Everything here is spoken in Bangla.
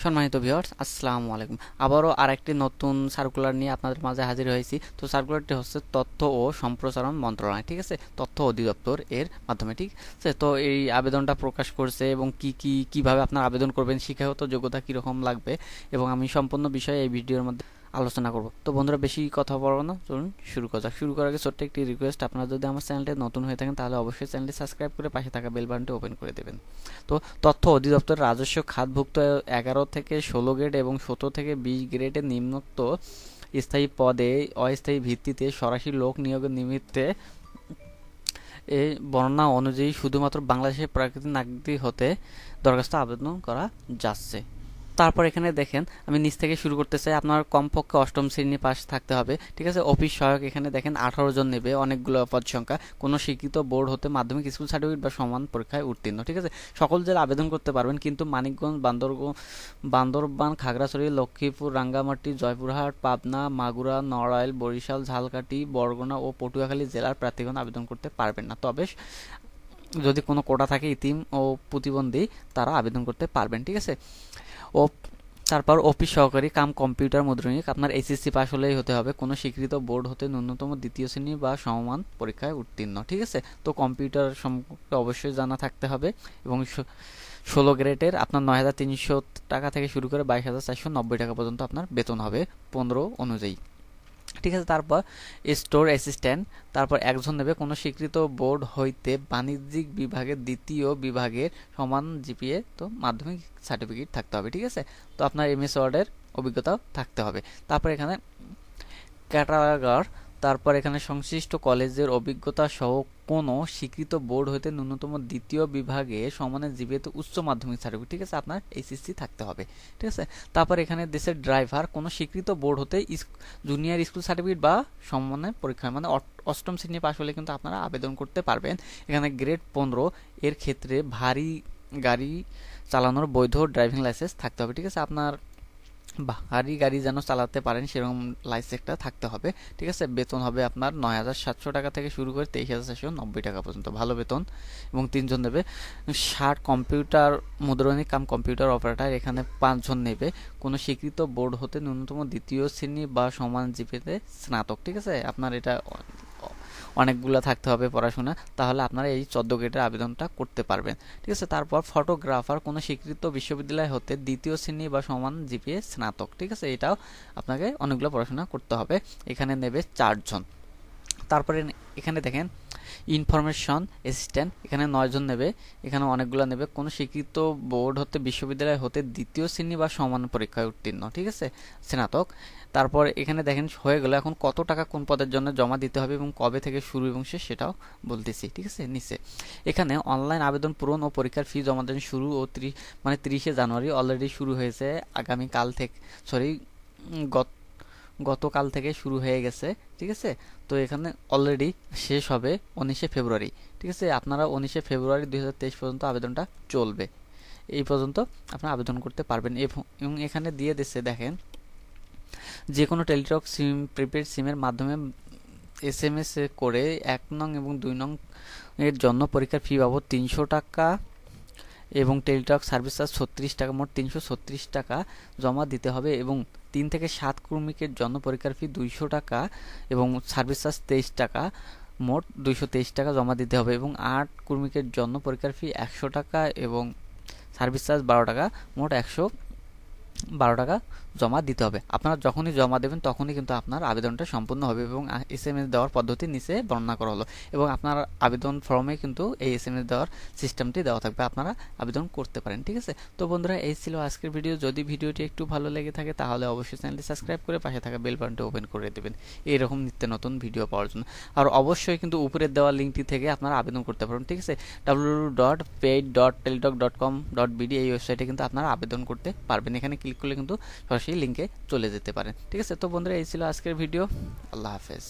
সম্মানিত ভিউয়ার্স, আসসালামু আলাইকুম। আবারও আরেকটি নতুন সার্কুলার নিয়ে আপনাদের মাঝে হাজির হয়েছি। তো সার্কুলারটি হচ্ছে তথ্য ও সম্প্রসারণ মন্ত্রণালয়, ঠিক আছে, তথ্য অধিদপ্তর এর মাধ্যমে, ঠিক আছে। তো এই আবেদনটা প্রকাশ করছে এবং কিভাবে আপনারা আবেদন করবেন, শিক্ষাগত যোগ্যতা কীরকম লাগবে এবং আমি সম্পূর্ণ বিষয়ে এই ভিডিওর মধ্যে আলোচনা করব। তো বন্ধুরা, বেশি কথা বলবো না, চলুন শুরু করা যাক। শুরু করার আগে ছোট্ট একটি রিকোয়েস্ট, আপনারা যদি আমার চ্যানেলটি নতুন হয়ে থাকেন তাহলে অবশ্যই চ্যানেলটি সাবস্ক্রাইব করে পাশে থাকা বেল বাটনটি ওপেন করে দেবেন। তো তথ্য অধিদপ্তর রাজস্ব খাতভুক্ত 11 থেকে 16 গ্রেড এবং 17 থেকে 20 গ্রেডের নিম্নোক্ত স্থায়ী পদে অস্থায়ী ভিত্তিতে সরাসরি লোক নিয়োগের নিমিত্তে এই বর্ণনা অনুযায়ী শুধুমাত্র বাংলাদেশের প্রাকৃতিক নাগরিক হতে দরখাস্ত আবেদন করা যাচ্ছে। তারপর এখানে দেখেন, আমি নিচ থেকে শুরু করতে চাই। আপনার কমপক্ষে 8ম শ্রেণী পাস থাকতে হবে, ঠিক আছে। অফিস সহায়ক এখানে দেখেন 18 জন নেবে, অনেকগুলো পদ সংখ্যা। কোনো স্বীকৃত বোর্ড হতে মাধ্যমিক স্কুল সার্টিফিকেট বা সমান পরীক্ষায় উত্তীর্ণ, ঠিক আছে। সকল জেলা আবেদন করতে পারবেন, কিন্তু মানিকগঞ্জ, বান্দরবান, খাগড়াছড়ি, লক্ষ্মীপুর, রাঙ্গামাটি, জয়পুরহাট, পাবনা, মাগুরা, নড়াইল, বরিশাল, ঝালকাঠি, বরগুনা ও পটুয়াখালী জেলার প্রার্থীগণ আবেদন করতে পারবেন না। তবে যদি কোনো কোটা থাকে, ইতিম ও প্রতিবন্ধী, তারা আবেদন করতে পারবেন, ঠিক আছে। ও তারপর অফিস সহকারী কাম কম্পিউটার মুদ্রণিক আপনার এইচএসসি পাস হলেই হতে হবে, কোনো স্বীকৃত বোর্ড হতে ন্যূনতম 2য় শ্রেণী বা সমমান পরীক্ষায় উত্তীর্ণ, ঠিক আছে। তো কম্পিউটার সম্পর্কে অবশ্যই জানা থাকতে হবে এবং 16 গ্রেডের আপনার 9,300 টাকা থেকে শুরু করে 22,490 টাকা পর্যন্ত আপনার বেতন হবে 15 অনুযায়ী, ঠিক আছে। তারপর স্টোর অ্যাসিস্ট্যান্ট, তারপর একজন নেবে, কোনো স্বীকৃত বোর্ড হইতে বাণিজ্যিক বিভাগের 2য় বিভাগের সমান জিপিএ তো মাধ্যমিক সার্টিফিকেট থাকতে হবে, ঠিক আছে। তো আপনার এমএস ওয়ার্ডের অভিজ্ঞতাও থাকতে হবে। তারপর এখানে ক্যাটাগর, তারপর এখানে সংশ্লিষ্ট কলেজের অভিজ্ঞতা সহ কোনো স্বীকৃত বোর্ড হইতে ন্যূনতম 2য় বিভাগে সমানের জিপিএতে উচ্চ মাধ্যমিক সার্টিফিকেট, ঠিক আছে, আপনার এইচএসসি থাকতে হবে, ঠিক আছে। তারপর এখানে দেশের ড্রাইভার, কোনো স্বীকৃত বোর্ড হতে জুনিয়র স্কুল সার্টিফিকেট বা সমমানের পরীক্ষা, মানে 8ম শ্রেণী পাস হলে কিন্তু আপনারা আবেদন করতে পারবেন। এখানে গ্রেড 15 এর ক্ষেত্রে ভারী গাড়ি চালানোর বৈধ ড্রাইভিং লাইসেন্স থাকতে হবে, ঠিক আছে। আপনার ভারী গাড়ি যেন চালাতে পারেন সেরকম লাইসেন্সটা থাকতে হবে, ঠিক আছে। বেতন হবে আপনার 9,700 টাকা থেকে শুরু করে 23,490 টাকা পর্যন্ত, ভালো বেতন। এবং 3 জন নেবে। 60 কম্পিউটার মুদ্রণিক কাম কম্পিউটার অপারেটর, এখানে 5 জন নেবে, কোনো স্বীকৃত বোর্ড হতে ন্যূনতম 2য় শ্রেণী বা সমান জিপিএতে স্নাতক, ঠিক আছে। আপনার এটা অনেকগুলো থাকতে হবে পড়াশোনা, তাহলে আপনারা এই 14 গ্রেডের আবেদনটা করতে পারবেন, ঠিক আছে। তারপর ফটোগ্রাফার, কোনো স্বীকৃত বিশ্ববিদ্যালয় হতে 2য় শ্রেণী বা সমান জিপিএ স্নাতক, ঠিক আছে। এটাও আপনাকে অনেকগুলো পড়াশোনা করতে হবে, এখানে নেবে 4 জন। তারপরে এখানে দেখেন ইনফরমেশন অ্যাসিস্ট্যান্ট, এখানে 9 জন নেবে, এখানে অনেকগুলো নেবে, কোনো স্বীকৃত বোর্ড হতে বিশ্ববিদ্যালয় হতে 2য় শ্রেণী বা সমান পরীক্ষায় উত্তীর্ণ, ঠিক আছে, স্নাতক। তারপর এখানে দেখেন হয়ে গেল। এখন কত টাকা কোন পদের জন্য জমা দিতে হবে এবং কবে থেকে শুরু এবং শেষ সেটাও বলতেছি, ঠিক আছে। নিচে এখানে অনলাইন আবেদন পূরণ ও পরীক্ষার ফি জমা দেন শুরু ও 30শে জানুয়ারি অলরেডি শুরু হয়েছে, আগামীকাল থেকে গতকাল থেকে শুরু হয়ে গেছে, ঠিক আছে। তো এখানে অলরেডি শেষ হবে 19শে ফেব্রুয়ারি, ঠিক আছে। আপনারা 19শে ফেব্রুয়ারি 2023 পর্যন্ত আবেদনটা চলবে, এই পর্যন্ত আপনারা আবেদন করতে পারবেন। এবং এখানে দিয়ে দিচ্ছে দেখেন, যে কোনো টেলিটক সিম, প্রিপেড সিমের মাধ্যমে SMS করে 1 নং এবং 2 নং এর জন্য পরীক্ষার ফি বাবদ 300 টাকা এবং টেলিটক সার্ভিস চার্জ 36 টাকা, মোট 336 টাকা জমা দিতে হবে। এবং 3 থেকে 7 কর্মীকের জন্য পরীক্ষার ফি 200 টাকা এবং সার্ভিস চার্জ 23 টাকা, মোট 223 টাকা জমা দিতে হবে। এবং 8 কর্মীকের জন্য পরীক্ষার ফি 100 টাকা এবং সার্ভিস চার্জ 12 টাকা, মোট 112 টাকা জমা দিতে হবে। আপনারা যখনই জমা দেবেন তখনই কিন্তু আপনার আবেদনটা সম্পূর্ণ হবে এবং SMS দেওয়ার পদ্ধতি নিচে বর্ণনা করা হলো এবং আপনার আবেদন ফর্মে কিন্তু এই SMS দেওয়ার সিস্টেমটি দেওয়া থাকবে, আপনারা আবেদন করতে পারেন, ঠিক আছে। তো বন্ধুরা, এই ছিল আজকের ভিডিও। যদি ভিডিওটি একটু ভালো লেগে থাকে তাহলে অবশ্যই চ্যানেলটি সাবস্ক্রাইব করে পাশে থাকা বেল বাটনটি ওপেন করে দেবেন এইরকম নিত্য নতুন ভিডিও পাওয়ার জন্য। আর অবশ্যই কিন্তু উপরের দেওয়া লিঙ্কটি থেকে আপনারা আবেদন করতে পারেন, ঠিক আছে। www.pid.teletalk.com.bd এই ওয়েবসাইটে কিন্তু আপনারা আবেদন করতে পারবেন, এখানে ক্লিক করলে কিন্তু সরাসরি লিঙ্কে চলে যেতে পারেন, ঠিক আছে। তো বন্ধুরা, এই ছিল আজকের ভিডিও। আল্লাহ হাফেজ।